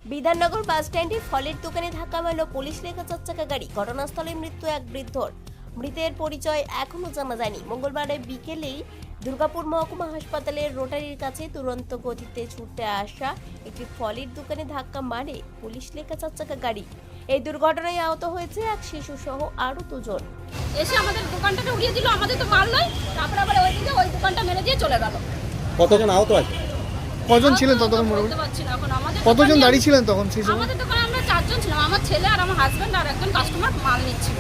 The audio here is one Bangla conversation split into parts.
বিধাননগর বাস স্ট্যান্ডে ফলের দোকানে ধাক্কা মারল পুলিশ লেখা চারচাকা গাড়ি। ঘটনাস্থলে মৃত্যু এক বৃদ্ধর। মৃতের পরিচয় এখনো জানা যায়নি। মঙ্গলবার বিকেলেই দুর্গাপুর মহকুমা হাসপাতালের রোটারির কাছে দুরন্ত গতিতে ছুটে আসা একটি ফলের দোকানে ধাক্কা মারে পুলিশ লেখা চারচাকা গাড়ি। এই দুর্ঘটনায় আহত হয়েছে এক শিশু সহ আরো দুজন। এসে আমাদের দোকানটা উড়িয়ে দিল, আমাদের তো মারলই, তারপরে আবার ওইদিকে ওই দোকানটা মেরে দিয়ে চলে গেল। কতজন আহত আছে? কজন ছিলেন ততক্ষণ মোটামুটি? বলতে পারছি না এখন। আমাদের কতজন দোকানে- দাঁড়িয়ে ছিলেন তখন সেই সময়? আমাদের দোকানে আমরা 4 জন ছিলাম, আমার ছেলে আর আমার হাজবেন্ড আর একজন কাস্টমার মাল নিচ্ছিল।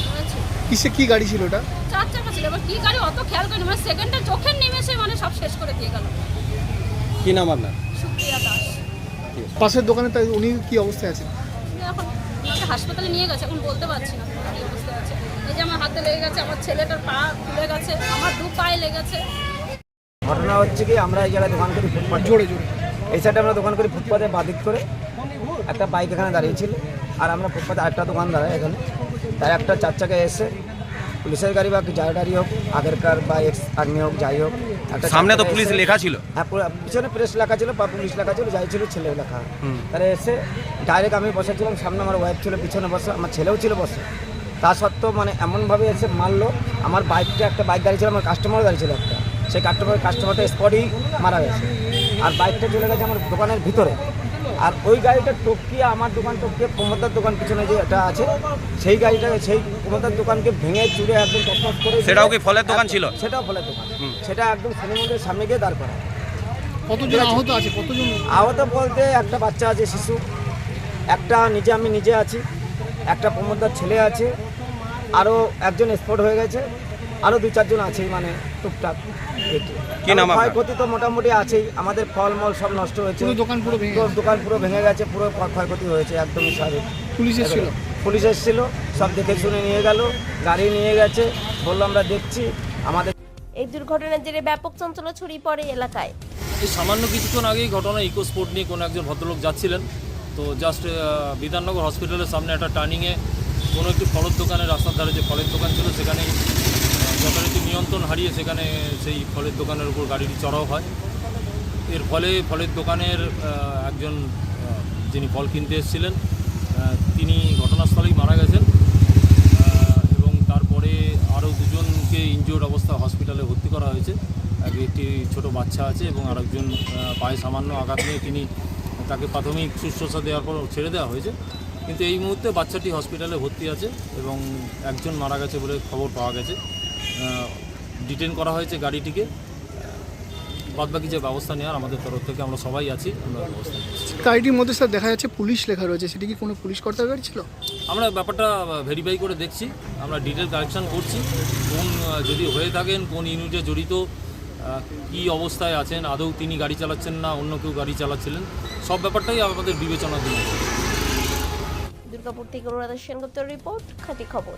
বুঝেছি? কিসে কি গাড়ি ছিল ওটা? 4 চাকা ছিল, এবার কি গাড়ি অত খেয়াল করিনি, মানে সেকেন্ডে চোখের নিমেষে মানে সব শেষ করে দিয়ে গেল। কি নাম আপনার? সুপ্রিয়া দাস। পাশের দোকানে তাই উনি কি অবস্থায় আছেন? উনি এখন ওনাকে হাসপাতালে নিয়ে গেছে, এখন বলতে পারছি না কি অবস্থায় আছে। এই যে আমার হাতে লেগে গেছে, আমার ছেলেটার পা ফুলে গেছে, আমার 2 পায়ে লেগেছে। ঘটনা হচ্ছে কি, আমরা এই জায়গায় দোকান করি ফুটপাথ, জোরে জোরে। এই সাইডে আমরা দোকান করি ফুটপাথে বাদিক করে। একটা বাইক এখানে দাঁড়িয়েছিল আর আমরা ফুটপাথে আরেকটা দোকান দাঁড়াই এখানে। তাই একটা 4 চাকায় এসে পুলিশের গাড়ি বা যার গাড়ি হোক, আগেরকার বা এক্স আর্মি হোক, যাই হোক, একটা সামনে তো 4 চাকায় পুলিশ এসে- লেখা ছিল। হ্যাঁ, পিছনে প্রেস লেখা ছিল বা পুলিশ লেখা ছিল, যাই ছিল ছেলে লেখা। তারা এসে ডাইরেক্ট, আমি বসেছিলাম সামনে, আমার ওয়াইফ ছিল পিছনে বসে, আমার ছেলেও ছিল বসে। তা সত্ত্বেও মানে এমনভাবে এসে মারলো। আমার বাইকটা, একটা বাইক দাঁড়িয়ে ছিল, আমার কাস্টমারও দাঁড়িয়ে ছিল একটা, সেই কাস্টমারটা স্পটই মারা গেছে। আর বাইকটা চলে গেছে আমার দোকানের ভিতরে। আর ওই গাড়িটা টপকিয়ে আমার দোকান টপকিয়ে প্রমোদার দোকান পিছনে যে এটা আছে, সেই গাড়িটাকে, সেই প্রমোদার দোকানকে ভেঙে চুড়ে একদম টপটপ করে। সেটাও কি ফলের দোকান ছিল? সেটাও ফলের দোকান। সেটা একদম শনি মন্দিরের সামনে গিয়ে দাঁড় করা। কতজন আহত আছে? কতজন? আহত বলতে একটা বাচ্চা আছে, শিশু একটা, আমি নিজে আছি, একটা প্রমোদার ছেলে আছে, আরও একজন স্পট হয়ে গেছে, আরও 2-4 জন আছেই, মানে টুকটাক। কি নাম আপনার? ক্ষয়ক্ষতি তো মোটামুটি আছেই, আমাদের ফলমল সব নষ্ট হয়েছে, পুরো দোকান পুরো ভেঙে গেছে। দোকান পুরো ভেঙে গেছে, পুরো ক্ষয়ক্ষতি হয়েছে, একদমই স্বাভাবিক। পুলিশ এসেছিল? পুলিশ এসেছিল, সব দেখে শুনে নিয়ে গেল, গাড়ি নিয়ে গেছে, বললো আমরা দেখছি। আমাদের এই দুর্ঘটনার জেরে ব্যাপক চাঞ্চল্য ছড়িয়ে পড়ে এলাকায়। এই সামান্য কিছুক্ষণ আগেই ঘটনা, ইকো স্পোর্ট নিয়ে কোনো একজন ভদ্রলোক যাচ্ছিলেন, তো জাস্ট বিধাননগর হসপিটালের সামনে একটা টার্নিংয়ে কোনো একটি ফলের দোকানের রাস্তার ধারে যে ফলের দোকান ছিল, সেখানে যথারীতি নিয়ন্ত্রণ হারিয়ে সেখানে সেই ফলের দোকানের উপর গাড়িটি চড়াও হয়। এর ফলে ফলের দোকানের একজন যিনি ফল কিনতে এসেছিলেন, তিনি ঘটনাস্থলেই মারা গেছেন, এবং তারপরে আরও 2জনকে ইনজিওর্ড অবস্থা হসপিটালে ভর্তি করা হয়েছে। একটি ছোট বাচ্চা আছে এবং আরেকজন পায়ে সামান্য আঘাত নিয়ে তাকে প্রাথমিক শুশ্রূষা দেওয়ার পর ছেড়ে দেওয়া হয়েছে। কিন্তু এই মুহূর্তে বাচ্চাটি হসপিটালে ভর্তি আছে এবং একজন মারা গেছে বলে খবর পাওয়া গেছে। ডিটেন করা হয়েছে গাড়িটিকে। বাদবাকি যে ব্যবস্থা নেওয়ার আমাদের তরফ থেকে আমরা সবাই আছি, আমরা ব্যবস্থা নিচ্ছি। গাড়িটির মধ্যে স্যার দেখা যাচ্ছে পুলিশ লেখা রয়েছে, সেটি কি কোনো পুলিশ কর্তার গাড়ি ছিল? আমরা ব্যাপারটা ভেরিফাই করে দেখছি, আমরা ডিটেল কালেকশন করছি, কোন যদি হয়ে থাকেন কোন ইউনিটে জড়িত, কী অবস্থায় আছেন, আদৌ তিনি গাড়ি চালাচ্ছেন না অন্য কেউ গাড়ি চালাচ্ছিলেন, সব ব্যাপারটাই আমাদের বিবেচনাধীন আছে। দুর্গাপুর থেকে অনুরাধা সেনগুপ্তের রিপোর্ট, খাঁটি খবর।